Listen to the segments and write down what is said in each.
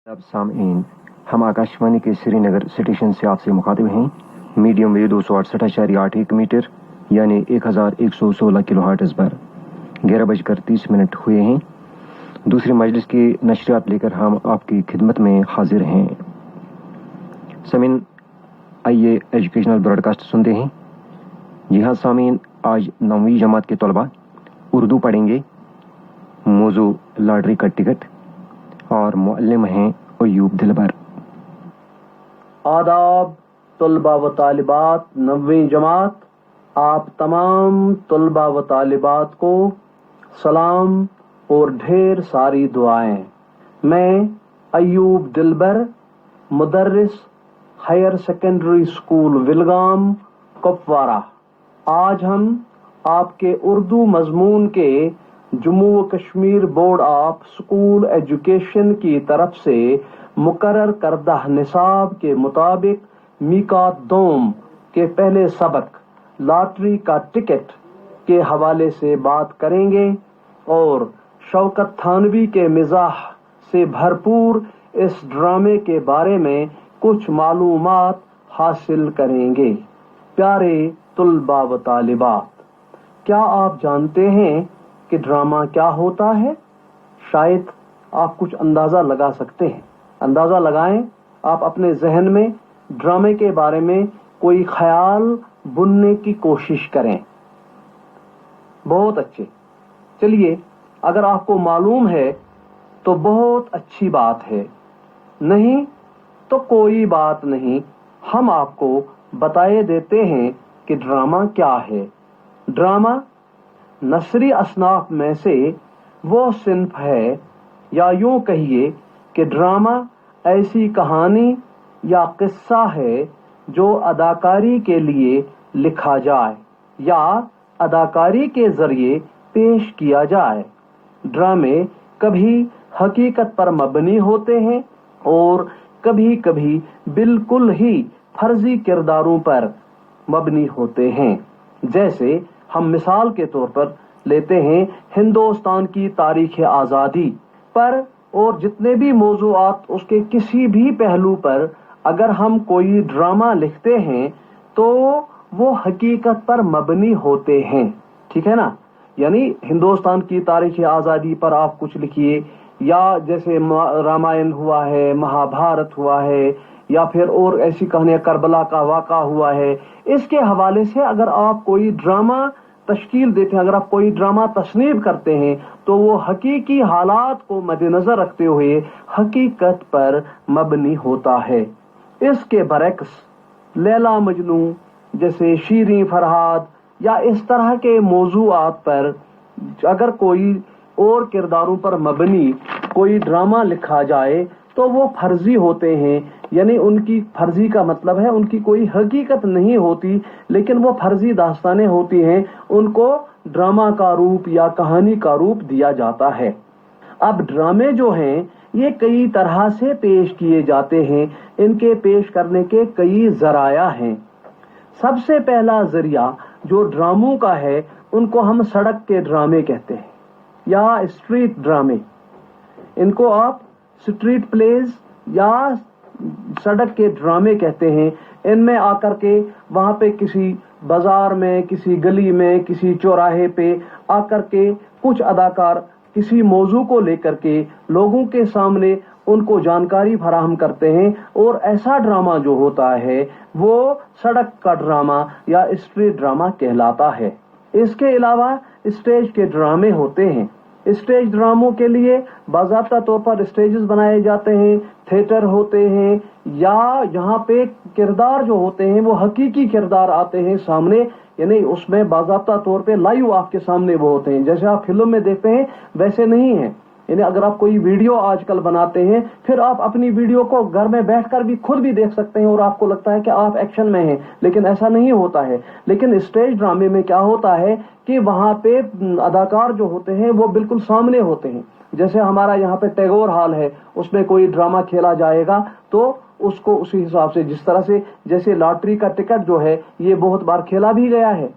अब सामईन, हम आकाशवाणी के श्रीनगर स्टेशन से आपसे मुखातिब हैं। मीडियम वेव 268.81 मीटर यानी 1116 किलोहर्ट्ज़ पर 11:30 हुए हैं। दूसरी मजलिस की नशरियात लेकर हम आपकी खिदमत में हाजिर हैं। सामीन, आइए एजुकेशनल ब्रॉडकास्ट सुनते हैं। जी हाँ सामीन, आज 9वीं जमात के तलबा उर्दू पढ़ेंगे। मौजू लॉटरी का टिकट और मुअल्लिम हैं अय्यूब दिलबर। आदाब तलबा व तालिबात, 9वीं जमात, आप तमाम तलबा व तालिबात को सलाम और ढेर सारी दुआएं। मैं अय्यूब दिलबर, मुदर्रिस higher secondary school Vilgam, Kupwara. आज हम आपके उर्दू मजमून के जम्मू व Kashmir board of school education की तरफ से मुकर्रर करदा निसाब के मुताबिक मीकात दोम के पहले सबक लॉटरी का टिकट के हवाले से बात करेंगे और शौकत थानवी के मिजाह से भरपूर इस ड्रामे के बारे में कुछ मालूमात हासिल करेंगे। प्यारे तुलबा व तालिबात, क्या आप जानते हैं कि ड्रामा क्या होता है? शायद आप कुछ अंदाजा लगा सकते हैं। अंदाजा लगाएं। आप अपने जहन में ड्रामे के बारे में कोई ख्याल बुनने की कोशिश करें। बहुत अच्छे। चलिए, अगर आपको मालूम है तो बहुत अच्छी बात है, नहीं तो कोई बात नहीं। हम आपको बताए देते हैं कि ड्रामा क्या है। ड्रामा नसरी असनाफ में से वो सिन्फ है, या यूं कहिए कि ड्रामा ऐसी कहानी या किस्सा है जो अदाकारी के लिए लिखा जाए या अदाकारी के जरिए पेश किया जाए। ड्रामे कभी हकीकत पर मबनी होते हैं और कभी कभी बिल्कुल ही फर्जी किरदारों पर मबनी होते हैं। जैसे हम मिसाल के तौर पर लेते हैं हिंदुस्तान की तारीख आज़ादी पर और जितने भी मौज़ूआत उसके किसी भी पहलू पर अगर हम कोई ड्रामा लिखते हैं तो वो हकीकत पर मबनी होते हैं। ठीक है ना? यानी हिंदुस्तान की तारीख आज़ादी पर आप कुछ लिखिए, या जैसे रामायण हुआ है, महाभारत हुआ है, या फिर और ऐसी कहानियां, करबला का वाक़ा हुआ है, इसके हवाले से अगर आप कोई ड्रामा तश्कील देते हैं, अगर आप कोई ड्रामा तस्नीफ करते हैं तो वो हकीकी हालात को मद्देनजर रखते हुए हकीकत पर मबनी होता है। इसके बरक्स लैला मजनू जैसे शीरीं फरहाद या इस तरह के मौज़ूआत पर अगर कोई और किरदारों पर मबनी कोई ड्रामा लिखा जाए तो वो फर्जी होते हैं। यानी उनकी फर्जी का मतलब है उनकी कोई हकीकत नहीं होती, लेकिन वो फर्जी दास्तानें होती हैं, उनको ड्रामा का रूप या कहानी का रूप दिया जाता है। अब ड्रामे जो हैं ये कई तरह से पेश किए जाते हैं। इनके पेश करने के कई जराया हैं। सबसे पहला जरिया जो ड्रामों का है उनको हम सड़क के ड्रामे कहते हैं या स्ट्रीट ड्रामे। इनको आप स्ट्रीट प्लेज या सड़क के ड्रामे कहते हैं। इनमें आकर के वहां पे किसी बाजार में, किसी गली में, किसी चौराहे पे आकर के कुछ अदाकार किसी मौजू को लेकर के लोगों के सामने उनको जानकारी फराहम करते हैं और ऐसा ड्रामा जो होता है वो सड़क का ड्रामा या स्ट्रीट ड्रामा कहलाता है। इसके अलावा स्टेज के ड्रामे होते हैं। स्टेज ड्रामों के लिए बाज़ाब्ता तौर पर स्टेजेस बनाए जाते हैं, थिएटर होते हैं, या यहाँ पे किरदार जो होते हैं वो हकीकी किरदार आते हैं सामने, यानी उसमें बाज़ाब्ता तौर पे लाइव आपके सामने वो होते हैं। जैसे आप फिल्म में देखते हैं वैसे नहीं है। यानी अगर आप कोई वीडियो आजकल बनाते हैं फिर आप अपनी वीडियो को घर में बैठकर भी खुद भी देख सकते हैं और आपको लगता है कि आप एक्शन में हैं, लेकिन ऐसा नहीं होता है। लेकिन स्टेज ड्रामे में क्या होता है कि वहां पे अदाकार जो होते हैं वो बिल्कुल सामने होते हैं। जैसे हमारा यहाँ पे टैगोर हॉल है, उसमें कोई ड्रामा खेला जाएगा तो उसको उसी हिसाब से, जिस तरह से जैसे लॉटरी का टिकट जो है ये बहुत बार खेला भी गया है,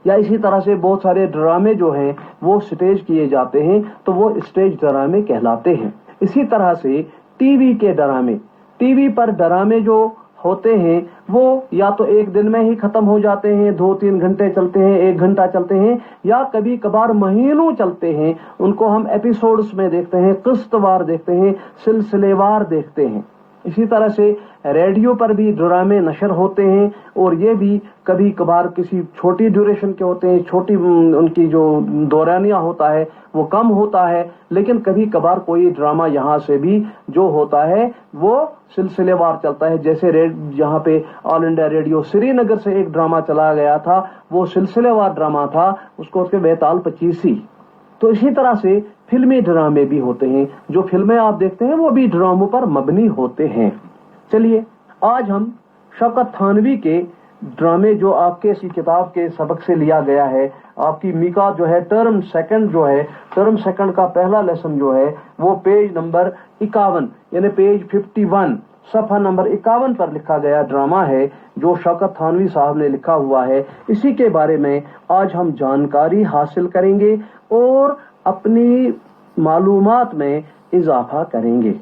या इसी तरह से बहुत सारे ड्रामे जो हैं वो स्टेज किए जाते हैं तो वो स्टेज ड्रामे कहलाते हैं। इसी तरह से टीवी के ड्रामे, टीवी पर ड्रामे जो होते हैं वो या तो एक दिन में ही खत्म हो जाते हैं, 2-3 घंटे चलते हैं, 1 घंटा चलते हैं, या कभी कभार महीनों चलते हैं। उनको हम एपिसोड्स में देखते हैं, किस्तवार देखते हैं, सिलसिलेवार देखते हैं। इसी तरह से रेडियो पर भी ड्रामे नशर होते हैं, और ये भी कभी कभार किसी छोटी ड्यूरेशन के होते हैं, छोटी उनकी जो दौरानिया होता है वो कम होता है, लेकिन कभी कभार कोई ड्रामा यहाँ से भी जो होता है वो सिलसिलेवार चलता है। जैसे यहाँ पे ऑल इंडिया रेडियो श्रीनगर से एक ड्रामा चला गया था, वो सिलसिलेवार ड्रामा था, उसको उसके बेताल 25। तो इसी तरह से फिल्मी ड्रामे भी होते हैं, जो फिल्में आप देखते हैं वो भी ड्रामों पर मबनी होते हैं। चलिए आज हम शौकत थानवी के ड्रामे जो आपके इसी किताब के सबक से लिया गया है, आपकी मीका जो है टर्म सेकंड का पहला लेसन जो है वो पेज नंबर 51 यानी पेज 51 सफा नंबर 51 पर लिखा गया ड्रामा है जो शौकत थानवी साहब ने लिखा हुआ है। इसी के बारे में आज हम जानकारी हासिल करेंगे और अपनी मालूमात में इजाफा करेंगे।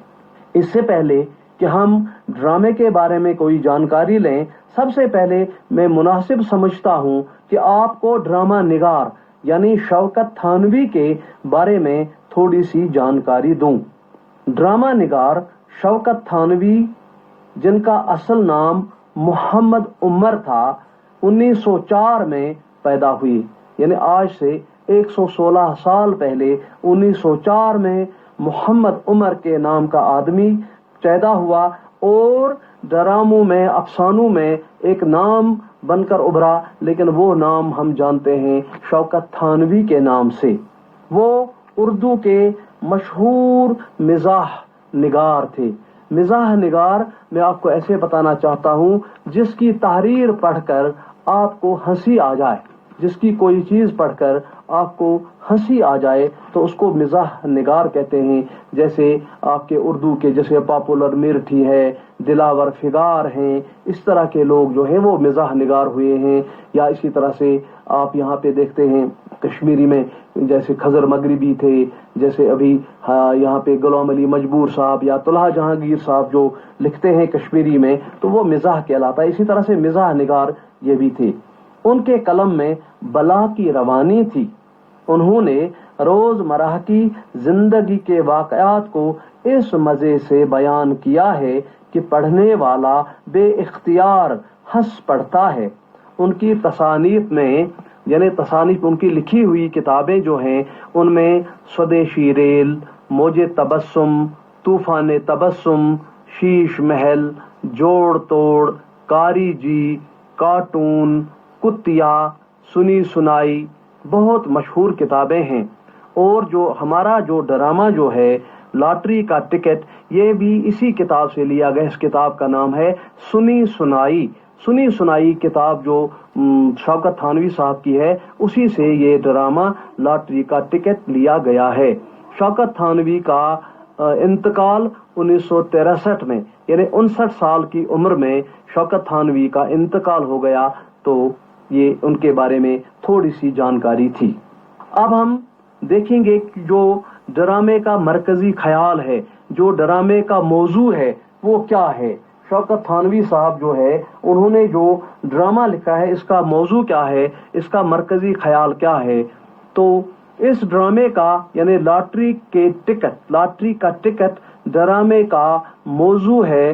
इससे पहले कि हम ड्रामे के बारे में कोई जानकारी लें, सबसे पहले मैं मुनासिब समझता हूं कि आपको ड्रामा निगार यानी शौकत थानवी के बारे में थोड़ी सी जानकारी दूं। ड्रामा निगार शौकत थानवी, जिनका असल नाम मोहम्मद उमर था, 1904 में पैदा हुई, यानी आज से 116 साल पहले 1904 में मोहम्मद उमर के नाम का आदमी पैदा हुआ और ड्रामों में, अफसानों में एक नाम बनकर उभरा, लेकिन वो नाम हम जानते हैं शौकत थानवी के नाम से। वो उर्दू के मशहूर मिजाह निगार थे। मिजाह निगार मैं आपको ऐसे बताना चाहता हूँ जिसकी तहरीर पढ़कर आपको हंसी आ जाए, जिसकी कोई चीज पढ़कर आपको हंसी आ जाए तो उसको मिजाह निगार कहते हैं। जैसे आपके उर्दू के जैसे पॉपुलर मिर्ठी है, दिलावर फिगार हैं, इस तरह के लोग जो हैं वो मिजाह निगार हुए हैं। या इसी तरह से आप यहाँ पे देखते हैं कश्मीरी में जैसे खजर मगरिबी थे, जैसे अभी यहाँ पे गुलाम अली मजबूर साहब या तुलहा जहांगीर साहब जो लिखते हैं कश्मीरी में, तो वो मिजाह कहलाता है। इसी तरह से मिजाह निगार ये भी थे। उनके कलम में बला की रवानी थी। उन्होंने रोजमर्रा की जिंदगी के वाकयात को इस मजे से बयान किया है कि पढ़ने वाला बेइख्तियार हंस पड़ता है। उनकी तसानीफ में, यानी तसानीफ उनकी लिखी हुई किताबें जो हैं उनमें स्वदेशी रेल, मौजे तबस्सुम, तूफान तबस्सुम, शीश महल, जोड़ तोड़, कारी जी, कार्टून, कुतिया, सुनी सुनाई बहुत मशहूर किताबें हैं। और जो हमारा जो ड्रामा जो है लॉटरी का टिकट, ये भी इसी किताब से लिया गया। इस किताब का नाम है सुनी सुनाई। सुनी सुनाई किताब जो शौकत थानवी साहब की है, उसी से ये ड्रामा लॉटरी का टिकट लिया गया है। शौकत थानवी का इंतकाल 1963 में, यानी 59 साल की उम्र में शौकत थानवी का इंतकाल हो गया। तो ये उनके बारे में थोड़ी सी जानकारी थी। अब हम देखेंगे कि जो ड्रामे का मरकजी ख्याल है, जो ड्रामे का मौजू है, वो क्या है। शौकत थानवी साहब जो है उन्होंने जो ड्रामा लिखा है इसका मौजू क्या है, इसका मरकजी ख्याल क्या है। तो इस ड्रामे का यानी लॉटरी का टिकट ड्रामे का मौजू है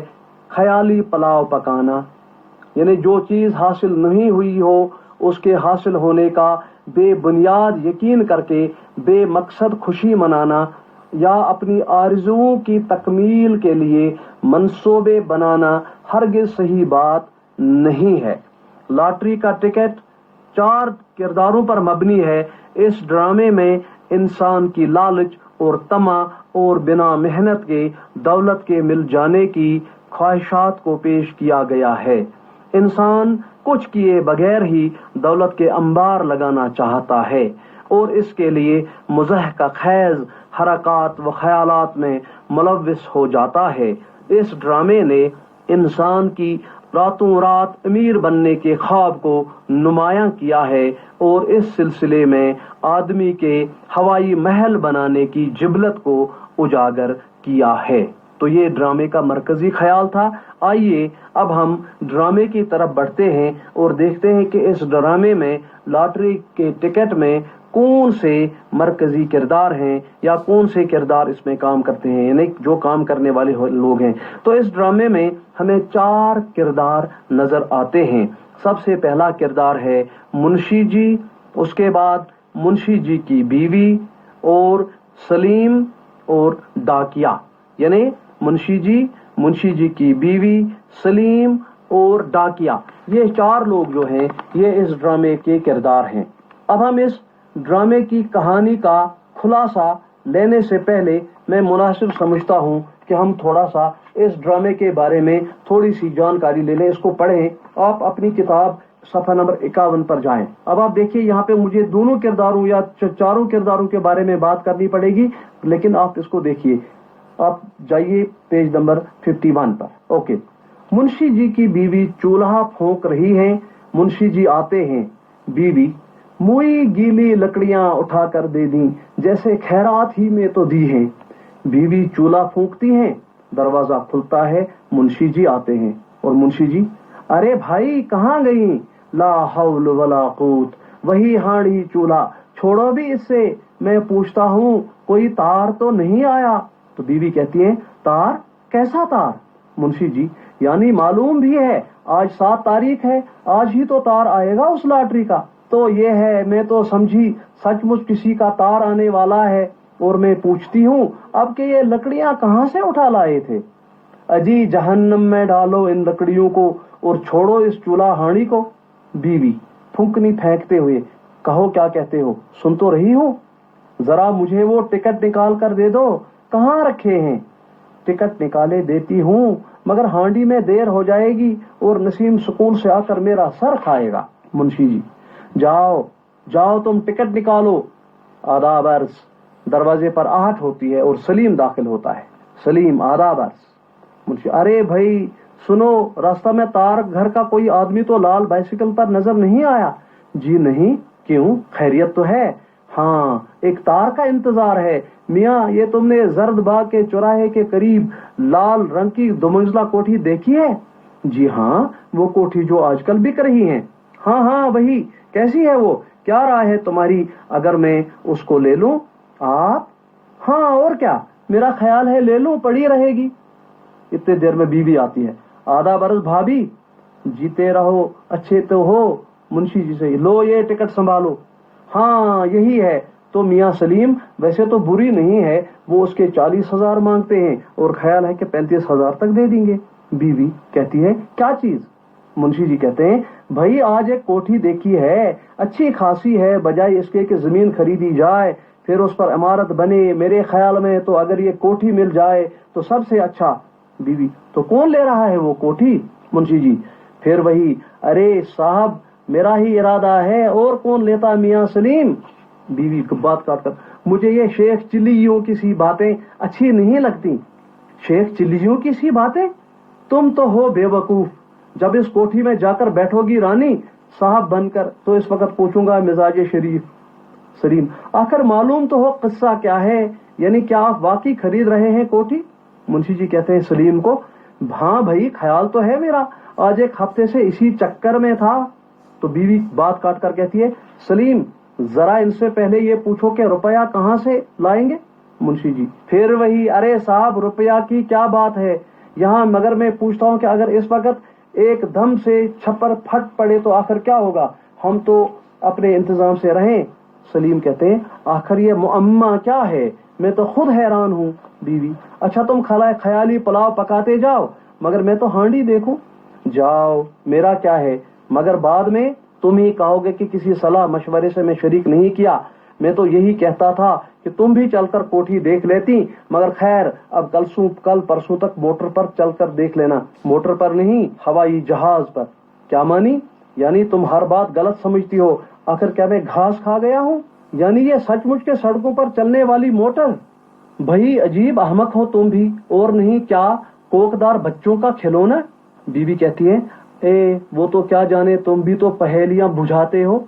ख्याली पुलाव पकाना, यानी जो चीज हासिल नहीं हुई हो उसके हासिल होने का बेबुनियाद यकीन करके बेमकसद खुशी मनाना, या अपनी आरज़ुओं की तकमील के लिए मंसूबे बनाना हरगिज सही बात नहीं है। लॉटरी का टिकट 4 किरदारों पर मबनी है। इस ड्रामे में इंसान की लालच और तमा और बिना मेहनत के दौलत के मिल जाने की ख्वाहिशात को पेश किया गया है। इंसान कुछ किए बगैर ही दौलत के अंबार लगाना चाहता है और इसके लिए मुज़ह का खैज हरकात व ख्यालात में मुलव्विस हो जाता है। इस ड्रामे ने इंसान की रातों रात अमीर बनने के ख्वाब को नुमायां किया है और इस सिलसिले में आदमी के हवाई महल बनाने की जिबलत को उजागर किया है। तो ये ड्रामे का मरकजी ख्याल था। आइए अब हम ड्रामे की तरफ बढ़ते हैं और देखते हैं कि इस ड्रामे में लॉटरी के टिकट में कौन से मरकजी किरदार हैं या कौन से किरदार इसमें काम करते हैं, यानी जो काम करने वाले लोग हैं। तो इस ड्रामे में हमें 4 किरदार नजर आते हैं। सबसे पहला किरदार है मुंशी जी, उसके बाद मुंशी जी की बीवी और सलीम और डाकिया, यानी मुंशी जी की बीवी, सलीम और डाकिया, ये 4 लोग जो हैं ये इस ड्रामे के किरदार हैं। अब हम इस ड्रामे की कहानी का खुलासा लेने से पहले मैं मुनासिब समझता हूं कि हम थोड़ा सा इस ड्रामे के बारे में थोड़ी सी जानकारी ले लें, इसको पढ़ें। आप अपनी किताब सफा नंबर 51 पर जाएं। अब आप देखिए यहाँ पे मुझे दोनों किरदारों या 4 किरदारों के बारे में बात करनी पड़ेगी, लेकिन आप इसको देखिए। आप जाइए पेज नंबर 51 पर। ओके। मुंशी जी की बीवी चूल्हा फूंक रही है। मुंशी जी आते हैं। बीवी, मुई गीली लकड़ियां उठाकर दे दी, जैसे खैरात ही में तो दी हैं। बीवी चूल्हा फूंकती हैं, दरवाजा खुलता है, मुंशी जी आते हैं। और मुंशी जी, अरे भाई कहाँ गई? ला हौल वला कूत, वही हांडी चूल्हा, छोड़ो भी इससे, मैं पूछता हूँ कोई तार तो नहीं आया? तो बीवी कहती है, तार? कैसा तार? मुंशी जी, यानी मालूम भी है आज 7 तारीख है, आज ही तो तार आएगा उस लॉटरी का। तो ये है, मैं तो समझी सचमुच किसी का तार आने वाला है, और मैं पूछती हूँ अब कि ये लकड़ियां कहाँ से उठा लाए थे? अजी जहन्नम में डालो इन लकड़ियों को और छोड़ो इस चूल्हा हांडी को। बीवी फुंकनी फेंकते हुए, कहो क्या कहते हो, सुन तो रही हो? जरा मुझे वो टिकट निकाल कर दे दो, कहाँ रखे हैं? टिकट निकाले देती हूँ, मगर हांडी में देर हो जाएगी और नसीम स्कूल से आकर मेरा सर खाएगा। मुंशी जी, जाओ जाओ तुम टिकट निकालो। आदाब अर्ज। दरवाजे पर आहट होती है और सलीम दाखिल होता है। सलीम, आदाब अर्ज। मुंशी, अरे भाई सुनो, रास्ता में तार घर का कोई आदमी तो लाल बाइसिकल पर नजर नहीं आया? जी नहीं, क्यों, खैरियत तो है? हाँ, एक तार का इंतजार है मियाँ। ये तुमने जर्द बाग के चौराहे के करीब लाल रंग की 2 मंजिला कोठी देखी है? जी हाँ, वो कोठी जो आजकल बिक रही है। हाँ हाँ वही। कैसी है वो? क्या राय है तुम्हारी अगर मैं उसको ले लूं? आप? हाँ और क्या, मेरा ख्याल है ले लूं, पड़ी रहेगी। इतने देर में बीवी आती है। आधा बरस भाभी, जीते रहो, अच्छे तो हो। मुंशी जी से, लो ये टिकट संभालो। हाँ यही है। तो मियाँ सलीम वैसे तो बुरी नहीं है, वो उसके 40,000 मांगते हैं और ख्याल है कि 35,000 तक दे देंगे। बीवी कहती है, क्या चीज? मुंशी जी कहते हैं, भाई आज एक कोठी देखी है, अच्छी खासी है, बजाय इसके कि जमीन खरीदी जाए फिर उस पर इमारत बने, मेरे ख्याल में तो अगर ये कोठी मिल जाए तो सबसे अच्छा। बीवी, तो कौन ले रहा है वो कोठी? मुंशी जी, फिर वही, अरे साहब मेरा ही इरादा है, और कौन लेता मियाँ सलीम? बीवी बात काटकर, मुझे ये शेख चिल्लियों की सी बातें अच्छी नहीं लगती। शेख चिल्लियों की सी बातें? तुम तो हो बेवकूफ। जब इस कोठी में जाकर बैठोगी रानी साहब बनकर, तो इस वक्त पूछूंगा मिजाज शरीफ। सलीम, आखिर मालूम तो हो किस्सा क्या है, यानी क्या आप वाकई खरीद रहे हैं कोठी? मुंशी जी कहते हैं सलीम को, हाँ भाई ख्याल तो है मेरा, आज एक हफ्ते से इसी चक्कर में था। तो बीवी बात काट कर कहती है, सलीम जरा इनसे पहले ये पूछो कि रुपया कहाँ से लाएंगे? मुंशी जी, फिर वही, अरे साहब रुपया की क्या बात है यहाँ, मगर मैं पूछता हूँ कि अगर इस वक्त एकदम से छप्पर फट पड़े तो आखिर क्या होगा? हम तो अपने इंतजाम से रहें। सलीम कहते हैं, आखिर ये मुअम्मा क्या है, मैं तो खुद हैरान हूँ। बीवी, अच्छा तुम ख्याली पुलाव पकाते जाओ, मगर मैं तो हांडी देखूं। जाओ, मेरा क्या है, मगर बाद में तुम ही कहोगे कि किसी सलाह मशवरे से मैं शरीक नहीं किया। मैं तो यही कहता था कि तुम भी चलकर कोठी देख लेती, मगर खैर अब कल परसों तक मोटर पर चलकर देख लेना। मोटर पर नहीं, हवाई जहाज पर। क्या मानी? यानी तुम हर बात गलत समझती हो। आखिर क्या मैं घास खा गया हूँ? यानी ये सचमुच के सड़कों पर चलने वाली मोटर? भाई अजीब अहमक हो तुम भी, और नहीं क्या कोकदार बच्चों का खिलौना? बीवी कहती है, ए वो तो क्या जाने, तुम भी तो पहेलियां बुझाते हो।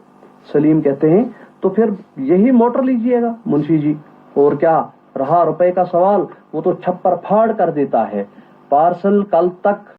सलीम कहते हैं, तो फिर यही मोटर लीजिएगा। मुंशी जी, और क्या, رہا روپے کا سوال، وہ تو چھپر پھاڑ کر دیتا ہے۔ پارسل کل تک